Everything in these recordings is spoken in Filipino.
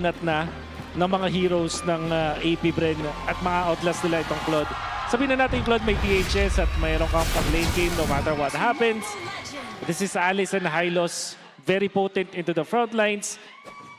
na ng mga heroes ng AP Bren at ma-outlast nila itong Claude. Sabihin na natin, Claude, may THS at mayroon kang pag-lane game no matter what happens. This is Alice and Hylos, very potent into the front lines.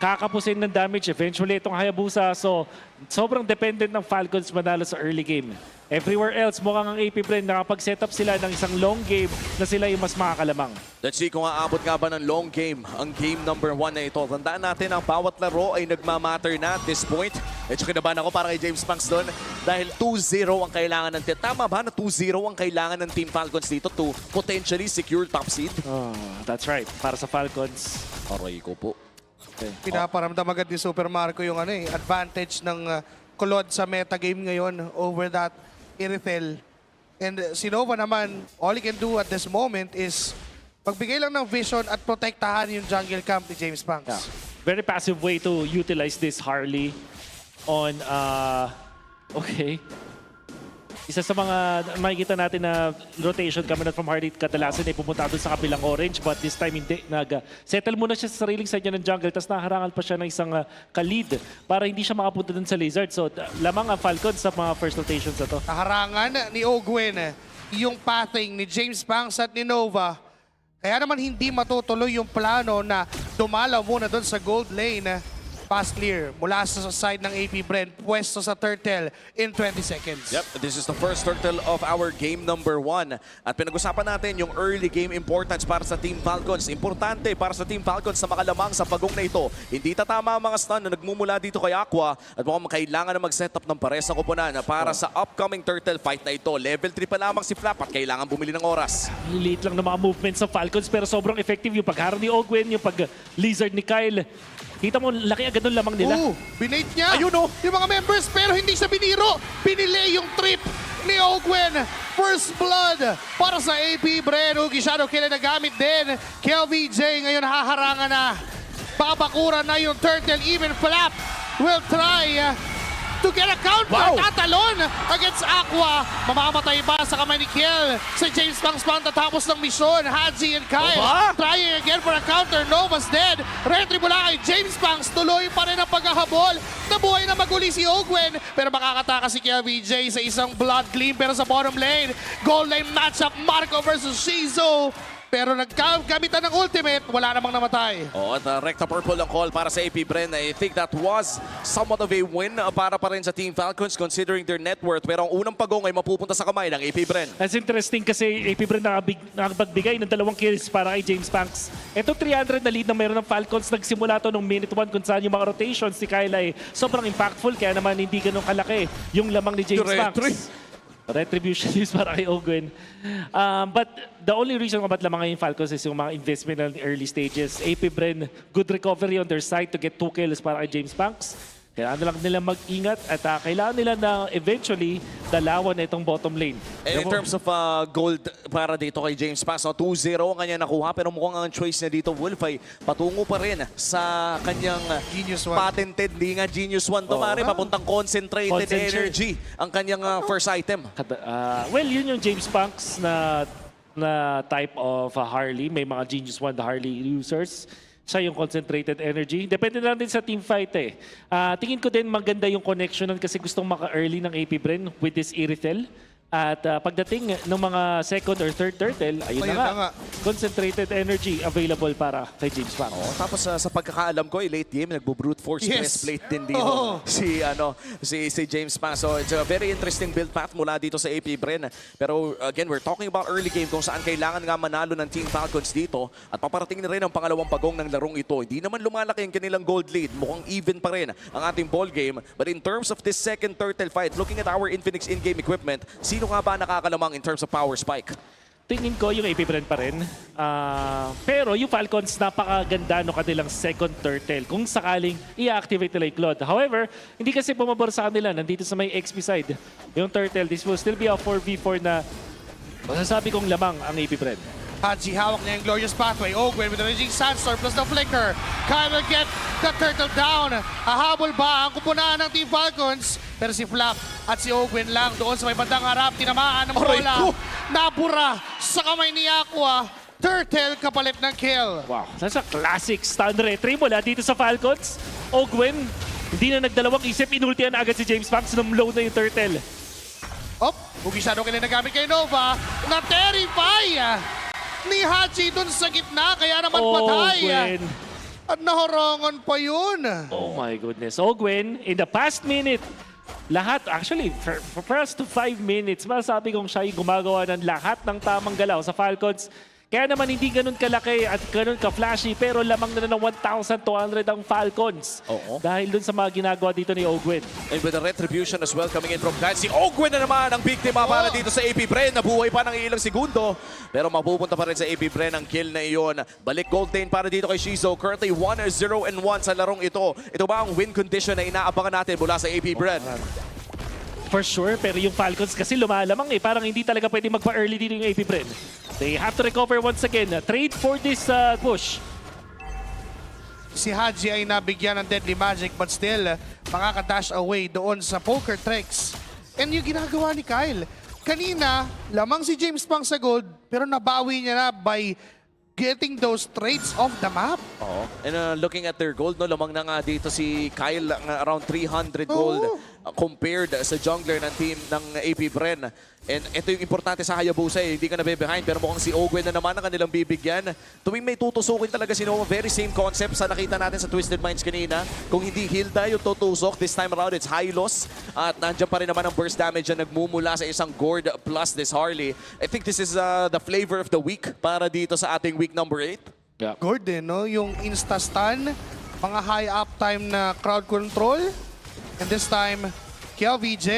Kakapusin ng damage eventually itong Hayabusa. So, sobrang dependent ng Falcons manalo sa early game. Everywhere else, mukhang ang AP Bren nakapag-set up sila ng isang long game na sila yung mas makakalamang. Let's see kung aabot nga ba ng long game ang game number 1 na ito. Tandaan natin ang bawat laro ay nagmamatter na at this point. Medyo kinabahan ako para kay James Punks doon dahil 2-0 ang kailangan ng team. Tama ba na 2-0 ang kailangan ng Team Falcons dito to potentially secure top seed? Oh, that's right. Para sa Falcons. Aray ko po. Okay. Pinaparamdam agad ni Super Marco yung advantage ng Claude sa metagame ngayon over that Irithel. And si Nova naman, all he can do at this moment is pagbigay lang ng vision at protektahan yung jungle camp ni James Punks. Yeah. Very passive way to utilize this Harley on, okay. Isa sa mga makikita natin na rotation coming out from Harley kadalasan ay pumunta doon sa kabilang orange but this time hindi. Settle muna siya sa sariling side niya ng jungle tapos nakaharangan pa siya ng isang ka-lead para hindi siya makapunta doon sa Lizard. So lamang ang Falcons sa mga first rotations na to. Naharangan ni Ogwen yung pathing ni James Punks at ni Nova. Kaya naman hindi matutuloy yung plano na dumalaw muna doon sa gold lane. Pass clear mula sa side ng AP Bren, pwesto sa turtle in 20 seconds. Yep, this is the first turtle of our game number 1. At pinag-usapan natin yung early game importance para sa Team Falcons. Importante para sa Team Falcons na makalamang sa pagong na ito. Hindi tatama ang mga stun na nagmumula dito kay Aqua at mukhang kailangan na mag-set up ng pares na kupunan para sa upcoming turtle fight na ito. Level 3 pa lamang si Flap at kailangan bumili ng oras. Late lang ng mga movements sa Falcons pero sobrang effective yung pagharang ni Ogwen, yung pag-Lizard ni Kyle. Kita mo, laki agad ng lamang nila. Binate niya. Ayun oh. Yung mga members pero hindi siya biniro. Pinili yung trip ni Ogwen. First blood para sa AP Bren. Ugi Shadow Kill na gamit din. KLVJ ngayon haharangan na. Babakuran na yung turtle. Even Flap will try to get a counter. Wow. Tatalon against Aqua. Mamamatay ba sa kamay ni Kill? Si James Punks tatapos ng misyon. Hadji and Kyle trying again for a counter. Nova's dead. Retry mula kay James Punks. Tuloy pa rin ang paghahabol. Nabuhay na maguli si Ogwen. Pero makakataka si KVJ sa isang blood gleam. Pero sa bottom lane, goal lane matchup Marco versus Shizu. Pero nagkagamitan ng ultimate, wala namang namatay. Oh, at Recta Purple ang call para sa AP Bren. I think that was somewhat of a win para pa rin sa Team Falcons considering their net worth. Pero ang unang pagong ay mapupunta sa kamay ng AP Bren. That's interesting kasi AP Bren nakapagbigay ng 2 kills para kay James Punks. Ito 300 na lead na mayroon ng Falcons. Nagsimula to nung minute 1 kung saan yung mga rotations si Kyle ay sobrang impactful. Kaya naman hindi ganun kalaki yung lamang ni James Punks. Retribution is para kay Ogwen. But the only reason kung ba't lamang yung Falcons is yung mga investment in the early stages. AP Bren, good recovery on their side to get 2 kills para kay James Punks. Kailangan lang nila mag-ingat at kailangan nila na eventually dalawan na itong bottom lane. And in terms of gold para dito kay James Punks, 2-0 ang kanya nakuha pero mukhang ang choice niya dito, Wolf, ay patungo pa rin sa kanyang Genius 1. patented, di nga Genius 1 to, pare, papuntang concentrated energy ang kanyang first item. Well, yun yung James Punks na type of Harley. May mga Genius 1 the Harley users. Siya yung concentrated energy. Depende lang din sa team fight eh. Tingin ko din maganda yung connection nun kasi gustong maka-early ng AP Bren with this Irithel. At pagdating ng mga second or third turtle, ayun na nga. Concentrated energy available para kay James Punks. Oh, tapos sa pagkakaalam ko, late game, nagbo-brute force breastplate din dito si James Punks. So it's a very interesting build path mula dito sa AP Bren. Pero again, we're talking about early game kung saan kailangan nga manalo ng Team Falcons dito. At paparating na rin ang pangalawang pagong ng larong ito. Hindi naman lumalaki ang kanilang gold lead. Mukhang even pa rin ang ating ball game. But in terms of this second turtle fight, looking at our Infinix in-game equipment, sino nga ba nakakalamang in terms of power spike? Tingin ko yung AP Bren pa rin. Pero yung Falcons, napakaganda no kanilang second turtle kung sakaling i-activate nila yung Claude. However, hindi kasi pumabor sa kanila. Nandito sa may XP side. Yung turtle, this will still be a 4v4 na masasabi kong lamang ang AP Bren. Hadji, hawak niya yung Glorious Pathway. Ogwen with the Raging Sandstorm plus the Flicker. Kyle will get the turtle down. Hahabol ba ang kupunan ng Team Falcons? Pero si Flap at si Ogwen lang doon sa may bandang harap. Tinamaan ng bola. Nabura sa kamay ni Aqua. Turtle kapalit ng kill. Wow, that's a classic stun retry mula dito sa Falcons. Gwen, hindi na nagdalawang isip, inultihan na agad si James Banks nung low na yung turtle. Bugi shadow kaya nagamit kay Nova. Na-terrify ni Hachi dun sa gitna, kaya naman patay. Gwen. At nahorongon pa yun. Oh my goodness. Gwen, in the past minute, lahat, actually, for first to 5 minutes, masasabi kong siya yung gumagawa ng lahat ng tamang galaw sa Falcons. Kaya naman hindi ganun kalaki at ganun ka-flashy, pero lamang na ng 1,200 ang Falcons. Oo. Dahil dun sa mga ginagawa dito ni Gwen. And with the retribution as well coming in from Kyle. Si Gwen na naman ang biktima para dito sa AP Bren. Nabuhay pa ng ilang segundo. Pero mapupunta pa rin sa AP Bren ang kill na iyon. Balik gold lane para dito kay Shizo. Currently 1-0-1 sa larong ito. Ito ba ang win condition na inaabangan natin mula sa AP Bren? For sure, pero yung Falcons kasi lumalamang parang hindi talaga pwede magpa-early dito yung AP Bren. They have to recover once again. Trade for this push. Si Haji ay nabigyan ng deadly magic but still makaka-dash away doon sa poker tricks. And yung ginagawa ni Kyle, kanina lamang si James Pang sa gold pero nabawi niya na by getting those trades off the map. Oo. And looking at their gold, no, lamang na nga dito si Kyle around 300 gold compared sa jungler ng team ng AP Bren. And ito yung importante sa Hayabusa, hindi ka na behind pero mukhang si Gwen na naman ang kanilang bibigyan. Tuwing may tutusukin talaga si Nova, very same concept sa nakita natin sa Twisted Minds kanina. Kung hindi Hilda yung tutusok, this time around it's high loss. At nandiyan pa rin naman ang burst damage na nagmumula sa isang Gord plus this Harley. I think this is the flavor of the week para dito sa ating week number 8. Yeah. Gordon, no? Yung insta-stun, mga high uptime na crowd control. And this time, KLVJ,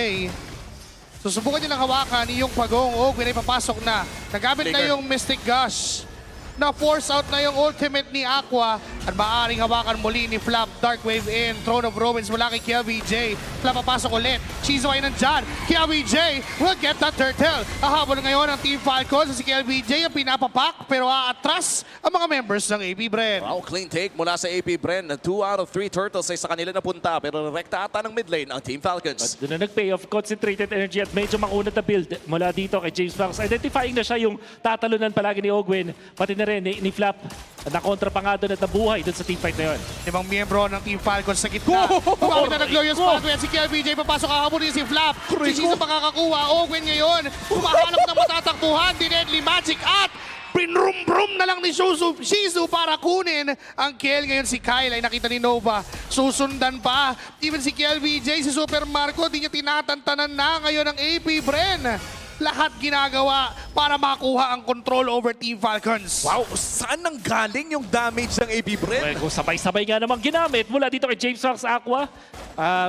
susubukan niya ng hawakan yung pagong. Gwen ay papasok na. Nagamit na yung Mystic Gush. Na-force out na yung ultimate ni Aqua. At maaaring hawakan muli ni Flap. Dark Wave in. Throne of Ruins mula kay KLVJ. Flap papasok ulit. Shizo ay nandyan. KLVJ will get that turtle. Ahabol ngayon ang Team Falcons. Si KLVJ ang pinapapak pero aatras ang mga members ng AP Bren. Wow, clean take mula sa AP Bren. 2 out of 3 turtles ay sa kanila napunta pero rekta ata ng mid lane ang Team Falcons. Doon na nag-payoff, concentrated energy at medyo makunat na build mula dito kay James Banks. Identifying na siya yung tatalunan palagi ni Gwen, pati na rin ni Flap. Nakontra pa nga doon at nabuhay doon sa teamfight na yun. Limang miyembro ng Team Falcons sa gitna. Kumamit na ng Glorious Pathway at si KLVJ papasok kahabulin si Flap. Si Shizo makakakuha. Gwen ngayon. Humahanap ng matatakbuhan. Deadly Magic at pinrum-brum na lang ni Shizu para kunin ang kill. Ngayon si Kyle ay nakita ni Nova. Susundan pa. Even si KLVJ, si Super Marco, di niya tinatantanan na ngayon ang AP Bren. Lahat ginagawa para makuha ang control over Team Falcons. Wow, saan nang galing yung damage ng AP Bren? Well, kung sabay-sabay nga namang ginamit mula dito kay James Banks Aqua,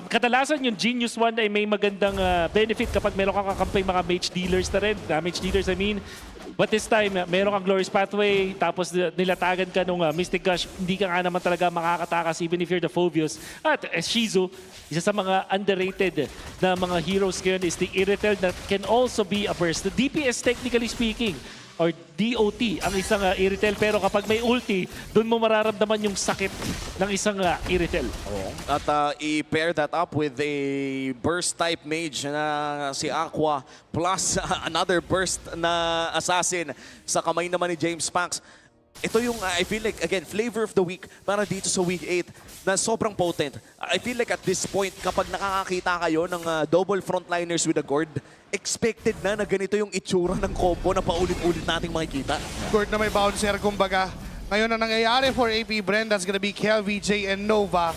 kadalasan yung Genius 1 ay may magandang benefit kapag meron kang kakampay mga mage dealers na rin. Damage dealers, I mean. But this time, meron kang Glorious Pathway, tapos nilatagan ka nung Mystic Gush, hindi ka nga naman talaga makakatakas even if you're the Phobios. At Shizu, isa sa mga underrated na mga heroes ngayon is the Irritel that can also be a burst. The DPS, technically speaking, or DOT ang isang Irritel, pero kapag may ulti, doon mo mararamdaman yung sakit ng isang Irritel. At i-pair that up with a burst type mage na si Aqua plus another burst na assassin sa kamay naman ni James Pax. Ito yung, I feel like, again, flavor of the week para dito sa week 8 na sobrang potent. I feel like at this point, kapag nakakakita kayo ng double frontliners with a gourd, expected na ganito yung itsura ng combo na paulit-ulit nating makikita. Gord na may bouncer, kumbaga. Ngayon na nangyayari for AP Bren, that's gonna be KLVJ and Nova.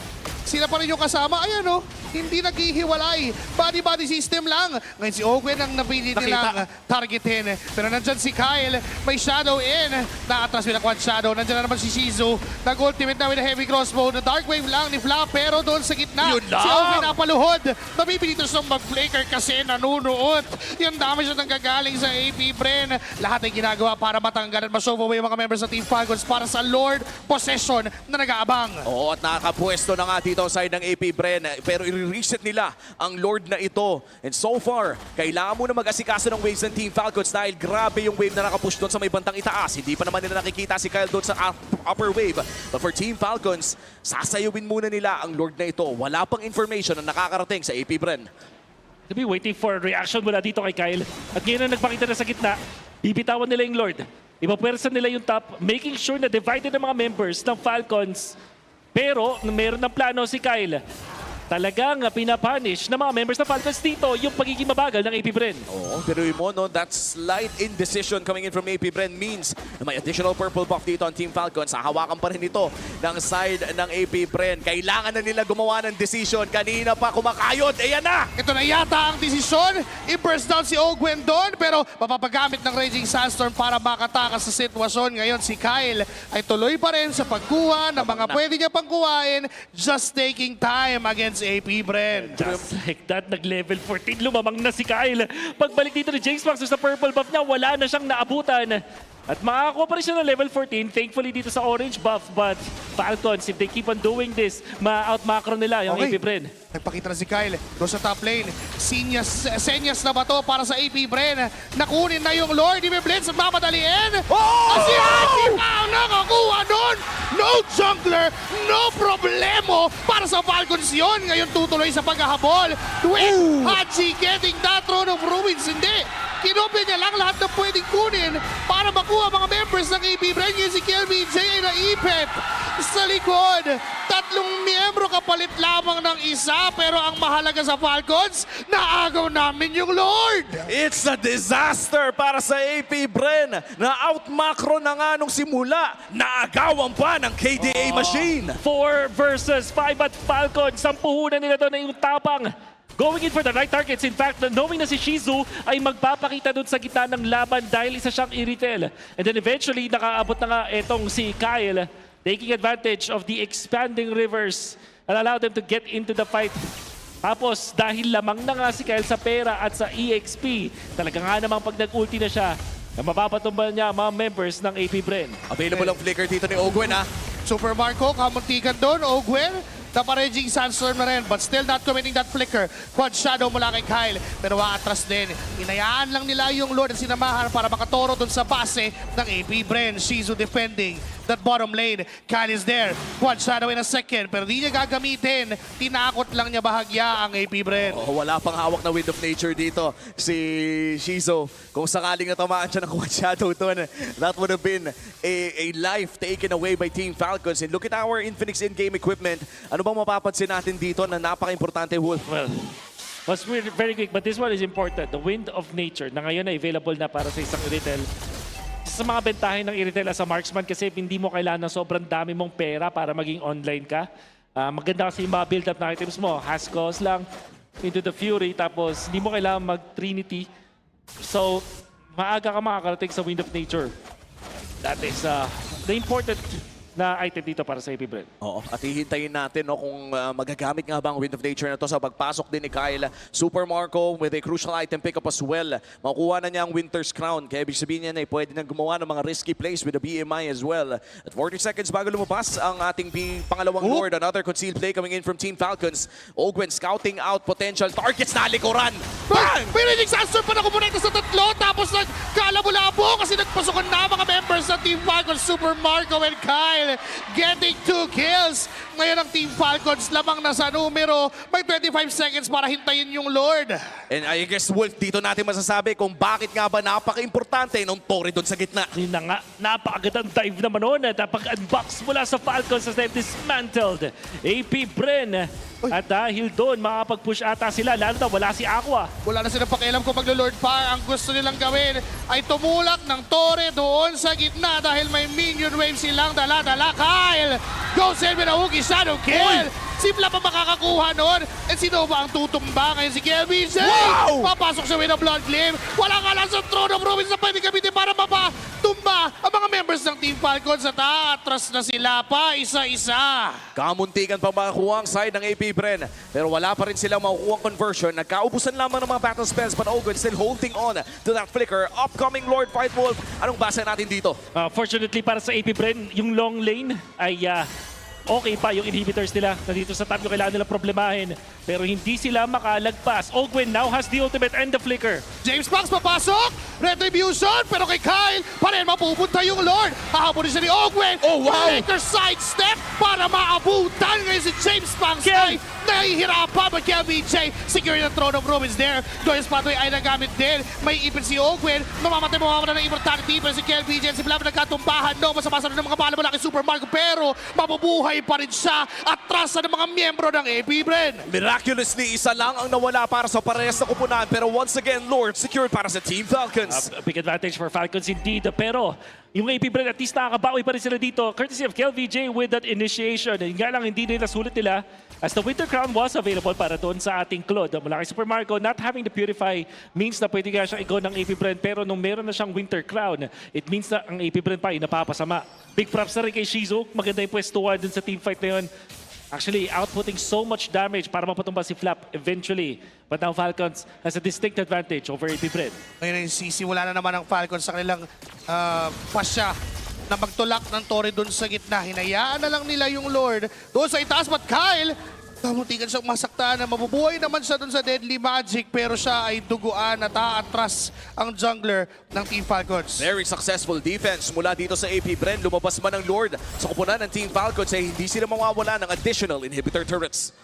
Sila pa rin yung kasama. Ayan o, hindi naghihiwalay. Body-body system lang. Ngayon si Gwen ang napili nilang targetin. Pero nandyan si Kyle. May shadow in. Naatras with a quad shadow. Nandyan na naman si Shizu. Nag-ultimate na with a heavy crossbow. Na dark wave lang ni Flap. Pero doon sa gitna, si Gwen napaluhod. Napipilitos ng mag-flaker kasi nanunuot. Yung damage na nanggagaling sa AP Bren. Lahat ay ginagawa para matanggal at ma-show away yung mga members ng Team Falcons para sa Lord Possession na nag-aabang. Oo, at nakakapwesto na nga dito ang side ng AP Bren. Pero i-reset nila ang Lord na ito. And so far, kailangan mo na mag-asikaso ng waves ng Team Falcons dahil grabe yung wave na nakapush doon sa may bantang itaas. Hindi pa naman nila nakikita si Kyle doon sa upper wave. But for Team Falcons, sasayawin muna nila ang Lord na ito. Wala pang information na nakakarating sa AP Bren. To be waiting for reaction mula dito kay Kyle. At ngayon na nagpakita na sa gitna, bibitawan nila yung Lord. Ipapwersa nila yung top, making sure na divided ang mga members ng Falcons. Pero meron ng plano si Kyle. Talagang pinapunish ng mga members ng Falcons dito yung pagiging mabagal ng AP Bren. Oo, pero yun mo, no, that slight indecision coming in from AP Bren means na may additional purple buff dito on Team Falcons. Hahawakan pa rin ito ng side ng AP Bren. Kailangan na nila gumawa ng decision. Kanina pa kumakayod. Ayan na! Ito na yata ang desisyon. I-burst down si Ogwen doon, pero mapapagamit ng Raging Sandstorm para makatakas sa sitwasyon. Ngayon si Kyle ay tuloy pa rin sa pagkuha ng mga pwede niya pang kuhain, just taking time against AP Bren. Just like that, nag-level 14, lumamang na si Kyle. Pagbalik dito ni James Max sa purple buff niya, wala na siyang naabutan. At makakakuha pa rin siya ng level 14, thankfully dito sa orange buff. But Falcons, if they keep on doing this, ma-out-macro nila yung AP Bren. Nagpakita na si Kyle doon sa top lane. Senyas na ba to para sa AP Bren? Nakunin na yung Lord. I-blitz at mamadaliin. At si Haji pa ang nakakuha doon. No jungler, no problemo para sa Falcons yun. Ngayon tutuloy sa paghahabol. With Haji getting that throne of ruins. Hindi. Kinopya niya lang lahat na pwedeng kunin para makuha mga members ng AP Bren. Yung si KLBJ ay naipit sa likod. Tatlong miyembro kapalit lamang ng isa, pero ang mahalaga sa Falcons, naagaw namin yung Lord. It's a disaster para sa AP Bren na out-macro na nga nung simula. Naagawan pa ng KDA machine. 4 versus 5 at Falcons. Ang puhunan nila doon ay yung tapang. Going in for the right targets. In fact, knowing na si Shizu ay magpapakita doon sa gitna ng laban dahil isa siyang i-retail. And then eventually, nakaabot na nga itong si Kyle, taking advantage of the expanding rivers and allow them to get into the fight. Tapos, dahil lamang na nga si Kyle sa pera at sa EXP, talaga nga namang pag nag-ulti na siya, na mapapatumba niya ang mga members ng AP Bren. Available ang flicker dito ni Ogwen, ha? Super Marco, kamuntikan doon. Ogwen, naparaging Sandstorm na rin, but still not committing that flicker. Quad Shadow mula kay Kyle, pero aatras din. Inayaan lang nila yung Lord at sinamahan para makatoro doon sa base ng AP Bren. Shizu defending that bottom lane. Kyle is there. Quad Shadow in a second, pero di niya gagamitin. Tinakot lang niya bahagya ang AP Bren. Oh, wala pang hawak na Wind of Nature dito si Shizu. Kung sakaling natamaan siya ng Quad Shadow doon, that would have been a life taken away by Team Falcons. And look at our Infinix in-game equipment. Ano bang mapapansin natin dito na napaka-importante, Wolf? Well, was very quick, but this one is important. The Wind of Nature na ngayon ay available na para sa isang retail. Isa sa mga bentahin ng i-retail as a marksman kasi hindi mo kailangan ng sobrang dami mong pera para maging online ka. Maganda kasi yung mga build-up na items mo. Haskos lang, into the Fury, tapos hindi mo kailangan mag-Trinity. So, maaga ka makakarating sa Wind of Nature. That is the important na item dito para sa AP Bren. Oo, at hihintayin natin no, kung magagamit nga ba ang Wind of Nature na to sa pagpasok din ni Kyle. Super Marco with a crucial item pickup as well. Makukuha na niya ang Winter's Crown. Kaya ibig sabihin niya na pwede na gumawa ng mga risky plays with the BMI as well. At 40 seconds bago lumabas ang ating pangalawang Lord. Another concealed play coming in from Team Falcons. Ogwen scouting out potential targets na likuran. Bang! Pinaging Sandstorm pa nakupuneta sa tatlo, tapos nagkalabo-labo kasi nagpasukan na mga members ng Team Falcons. Super Marco and Kyle getting 2 kills. Ngayon ang Team Falcons lamang na sa numero. May 25 seconds para hintayin yung Lord. And I guess, Wolf, dito natin masasabi kung bakit nga ba napaka-importante ng Torre doon sa gitna. Yun na nga, napakagandang dive naman noon. Napag-unbox mula sa Falcons as they've dismantled AP Bren. At dahil doon, makapag-push ata sila, lalo na wala si Aqua. Wala na silang pakialam kung maglo-Lord pa. Ang gusto nilang gawin ay tumulak ng Torre doon sa gitna dahil may minion wave silang dala-dala. Kyle goes in with a hooky shadow kill. Simple pa makakakuha nun. And sino ba ang tutumba ngayon? Si KLBJ. Wow! Papasok siya with a blood gleam. Wala ka lang sa throne of ruins na pwede gamitin para mapatumba ang mga members ng Team Falcons at atras na sila pa isa-isa. Kamuntikan pa makakuha ang side ng AP Bren. Pero wala pa rin silang makukuha conversion. Nagkaubusan lamang ng mga battle spells but Ogwen still holding on to that flicker. Upcoming Lord Fight Wolf. Anong basa natin dito? Fortunately para sa AP Bren, yung long lane ay okay pa yung inhibitors nila. Nandito sa top yung kailangan nila problemahin. Pero hindi sila makalagpas. Ogwen now has the ultimate and the flicker. James Max papasok. Retribution. Pero kay Kyle, pa rin mapupunta yung Lord. Hahabulin siya ni Ogwen. Oh, wow! Maker sidestep para maabutan. Ngayon si James Max Kill! ay Nahihirapan, but KLBJ securing the throne of Ruins there. Doyle's pathway ay nagamit din. May ipin si Ogwen. Mamamatay ng importante defense si KLBJ. Si Blab nagkatumbahan. No, masapasa ng mga bala mula kay Super Marco. Pero mabubuhay pa rin siya. Atras ng mga miyembro ng AP Bren. Miraculously, isa lang ang nawala para sa parehas na kupunan. Pero once again, Lord secured para sa Team Falcons. A big advantage for Falcons indeed. Pero yung AP Bren, at least nakakabawi pa rin sila dito. Courtesy of KLVJ with that initiation. Yung nga lang, hindi nila sulit nila. As the Winter Crown was available para doon sa ating Claude. Mula kay Super Marco, not having the Purify means na pwede nga siyang i-go ng AP Bren. Pero nung meron na siyang Winter Crown, it means na ang AP Bren pa ay napapasama. Big props na rin kay Shizu. Maganda yung pwestuhan dun sa teamfight na yun. Actually, outputting so much damage para mapatumba si Flap eventually. But now Falcons has a distinct advantage over AP Bren. Ngayon sisimula na naman ang Falcons sa kanilang pasya na magtulak ng Torre doon sa gitna. Hinayaan na lang nila yung Lord doon sa itaas. But Kyle, kamuntikan siyang masaktan na mabubuhay naman siya doon sa Deadly Magic. Pero siya ay duguan at aatras ang jungler ng Team Falcons. Very successful defense mula dito sa AP Bren. Lumabas man ang Lord sa kupunan ng Team Falcons ay hindi sila mawawala ng additional inhibitor turrets.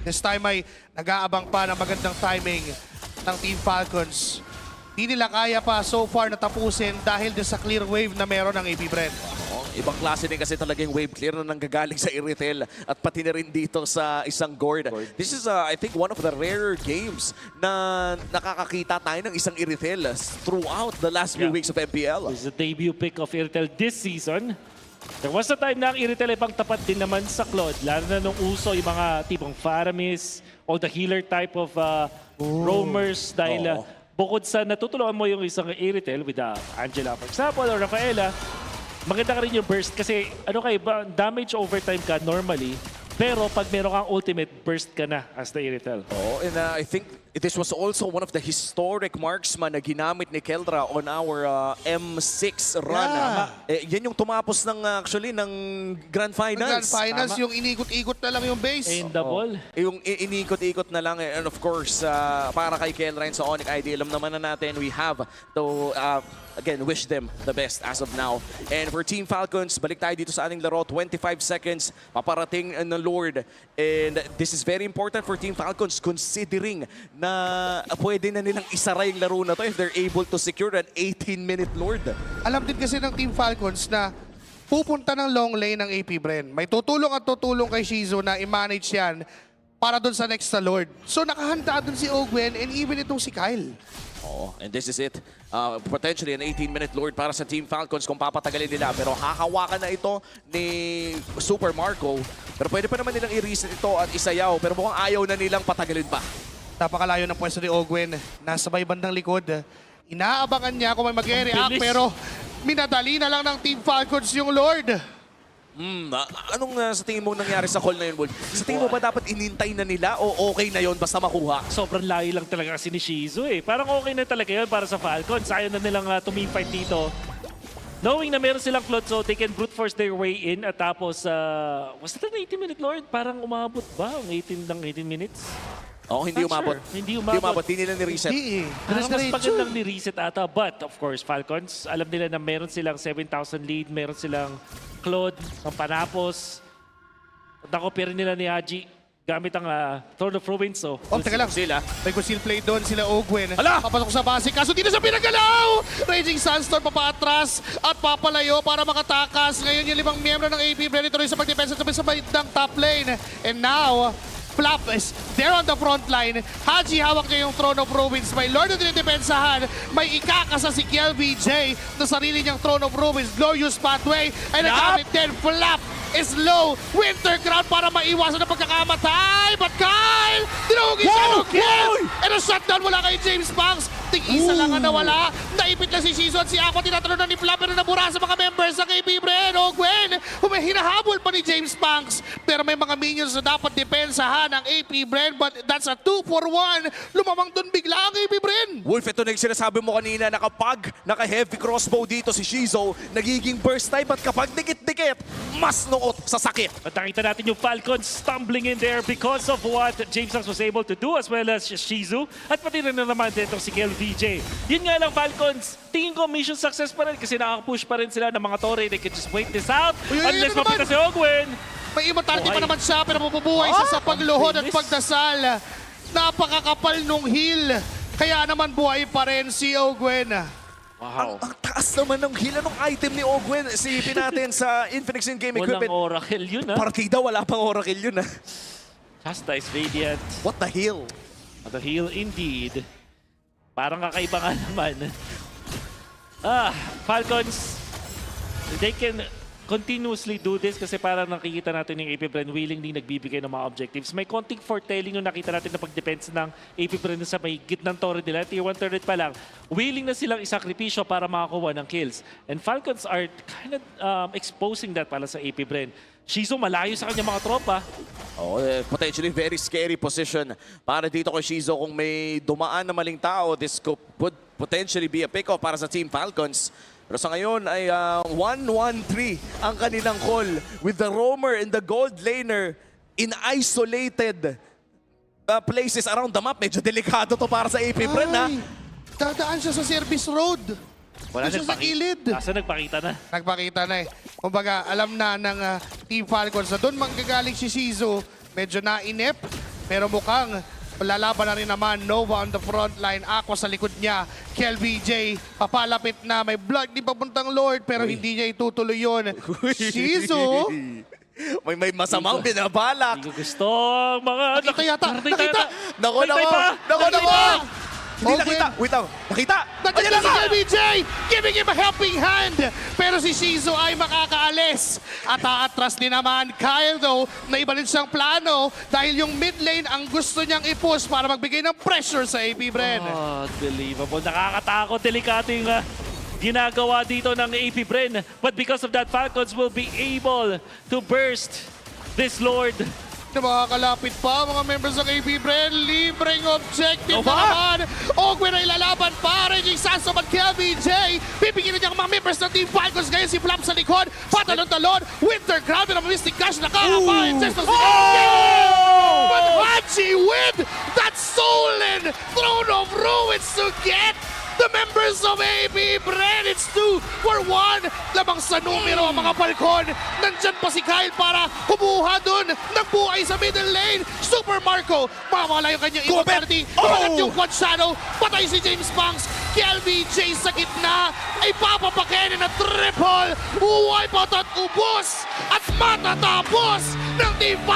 This time ay nag-aabang pa ng magandang timing ng Team Falcons. Hindi nila kaya pa so far na tapusin dahil din sa clear wave na meron ng AP Bren. Ibang klase din kasi talaga yung wave clear na nanggagaling sa Iritel at pati na rin dito sa isang Gord. This is, I think, one of the rarer games na nakakakita tayo ng isang Iritel throughout the last few weeks of MPL. This is the debut pick of Iritel this season. There was a time na ang Iritel ay pang tapat din naman sa Claude. Lalo na nung uso yung mga tipong Faramis o the healer type of roamers dahil bukod sa natutulungan mo yung isang Iritel with Angela, for example, or Rafaela, maganda ka rin yung burst kasi ano kayo ba, damage overtime ka normally, pero pag meron kang ultimate, burst ka na as the Iritel. Oh, and I think this was also one of the historic marksman na ginamit ni Keldra on our M6 run. Yan yung tumapos ng actually ng Grand Finals. Grand Finals, yung inikot-ikot na lang yung base. In the ball. Yung iniikot-ikot na lang. And of course, para kay Keldra and sa Onyx ID, alam naman na natin, we have to again, wish them the best as of now. And for Team Falcons, balik tayo dito sa ating laro. 25 seconds, paparating ng Lord. And this is very important for Team Falcons considering na pwede na nilang isara yung laro na to if they're able to secure an 18-minute Lord. Alam din kasi ng Team Falcons na pupunta ng long lane ng AP Bren. May tutulong at tutulong kay Shizu na i-manage yan para dun sa next na Lord. So nakahanda dun si Ogwen and even itong si Kyle. Oh, and this is it. Potentially an 18-minute Lord para sa Team Falcons kung papatagalin nila. Pero hahawakan na ito ni Super Marco. Pero pwede pa naman nilang i-reset ito at isayaw. Pero mukhang ayaw na nilang patagalin pa. Napakalayo ng pwesto ni Ogwen. Nasa may bandang likod. Inaabangan niya kung may mag-react pero minadali na lang ng Team Falcons yung Lord. Anong sa tingin mo nangyari sa call na yun, Wolf? Sa tingin mo ba dapat inintay na nila o okay na yun basta makuha? Sobrang layo lang talaga kasi ni Shizu eh. Parang okay na talaga yun para sa Falcons. Ayaw na nilang tumifight dito. Knowing na meron silang Claude, so they can brute force their way in at tapos, was it an 18-minute Lord? Parang umabot ba ang 18 minutes? Oo, hindi umabot. Sure. Hindi umabot. Hindi nila ni-reset. Mas magandang ni-reset ata. But, of course, Falcons, alam nila na meron silang 7,000 lead, meron silang Claude, ang Panapos. Nakopera nila ni Haji gamit ang Throne of Ruins. So, Teka lang. Sila. May conceal play doon sila Ogwen. Hala! Papasok sa base. Kaso dito sa pinagalaw! Raging Sunstorm papaatras at papalayo para makatakas. Ngayon yung 5 miyembro ng AP Bren ito rin sa pagdepensa sa bandang top lane. And now, Flap is there on the front line. Haji hawak niya yung Throne of Ruins. May Lord na dinidepensahan. May ikakasa si KLBJ na sarili niyang Throne of Ruins. Glorious pathway. Ay nagamit din. Flap is low. Winter Crown para maiwasan ang pagkakamatay. But Kyle! Dinugi siya ng kill! And a shutdown mula kay James Banks. Tig-isa lang ang nawala. Naipit na si Shizu at si Aqua. Tinatanong na ni Flap pero nabura sa mga members ng AP Bren. Ogwen! Hinahabol pa ni James Banks. Pero may mga minions na dapat depensahan ng AP Bren. But that's a 2-for-1. Lumamang dun bigla ang AP Bren. Wolf, ito na yung sinasabi mo kanina na kapag naka-heavy crossbow dito si Shizu, nagiging burst type at kapag dikit-dikit, mas noot sa sakit. At nakita natin yung Falcons stumbling in there because of what James Banks was able to do as well as Shizu. At pati rin na naman dito si KLVJ. Yun nga lang Falcons, tingin ko mission success pa rin kasi nakaka-push pa rin sila ng mga Torre. They can just wait this out unless mapita si Ogwen. May immortality pa Buhay. naman siya, pero mabubuhay siya sa pagluhod at pagdasal. Napakakapal nung heal. Kaya naman buhay pa rin si Ogwen. Wow. Ang taas naman ng hila ng item ni Ogwen. Isipin natin sa Infinix in-game Walang equipment. oracle yun, ha? Partida, wala pang oracle yun, ha? Chastise Radiant. What the hell? The heal indeed. Parang kakaiba nga naman. Falcons, they can continuously do this kasi parang nakikita natin yung AP Bren willingly nagbibigay ng mga objectives. May konting foretelling yung nakita natin na pag-defense ng AP Bren sa may gitnang torre nila. Tier 1 turret pa lang. Willing na silang isakripisyo para makakuha ng kills. And Falcons are kind of exposing that para sa AP Bren. Shizo malayo sa kanyang mga tropa. Oh, potentially very scary position para dito kay Shizo. Kung may dumaan na maling tao, this could potentially be a pick-off para sa Team Falcons. Pero sa ngayon ay 1-1-3 ang kanilang call with the roamer and the gold laner in isolated places around the map. Medyo delikado to para sa AP Bren, ha? Dadaan siya sa service road. Wala Doon siya sa gilid. Asa nagpakita na. Nagpakita na eh. Kumbaga, alam na ng Team Falcons na doon manggagaling si Shizu. Medyo nainip, pero mukhang lalaban na rin naman. Nova on the front line. Aqua sa likod niya. KLBJ, papalapit na. May blood di papuntang Lord, pero hindi niya itutuloy yun. Shizu! May masamang binabalak. Hindi ko gusto mga... Nakita yata! Nakita! Nako, Hindi nakita. Wait lang. Nakita. Nandiyan na si KLBJ! Giving him a helping hand! Pero si Shizu ay makakaalis. At aatras din naman Kyle though, na iba rin siyang plano dahil yung mid lane ang gusto niyang i-push para magbigay ng pressure sa AP Bren. Unbelievable. Nakakatakot. Delikado yung ginagawa dito ng AP Bren. But because of that, Falcons will be able to burst this Lord. Na makakalapit pa mga members ng AP Bren. Libreng objective na naman. Ogwen ay lalaban pa. Raging Sansom at KLBJ. Pipigilin niya ang mga members ng Team Falcons. Ngayon si Flap sa likod. Patalon-talon. Winter Crown na Mystic Cash. Nakakapain. But Haji with that stolen Throne of Ruins to get the members of AP Bren. It's 2-1. Lamang sa numero ang mga Falcon. Nandyan pa si Kyle para kumuha dun ng buhay sa middle lane. Super Marco. Mawala yung kanyang immortality. Kumagat yung quad shadow. Patay si James Banks. KLBJ sa gitna ay papapakenin na triple. Wipe out at ubos. At matatapos ng Team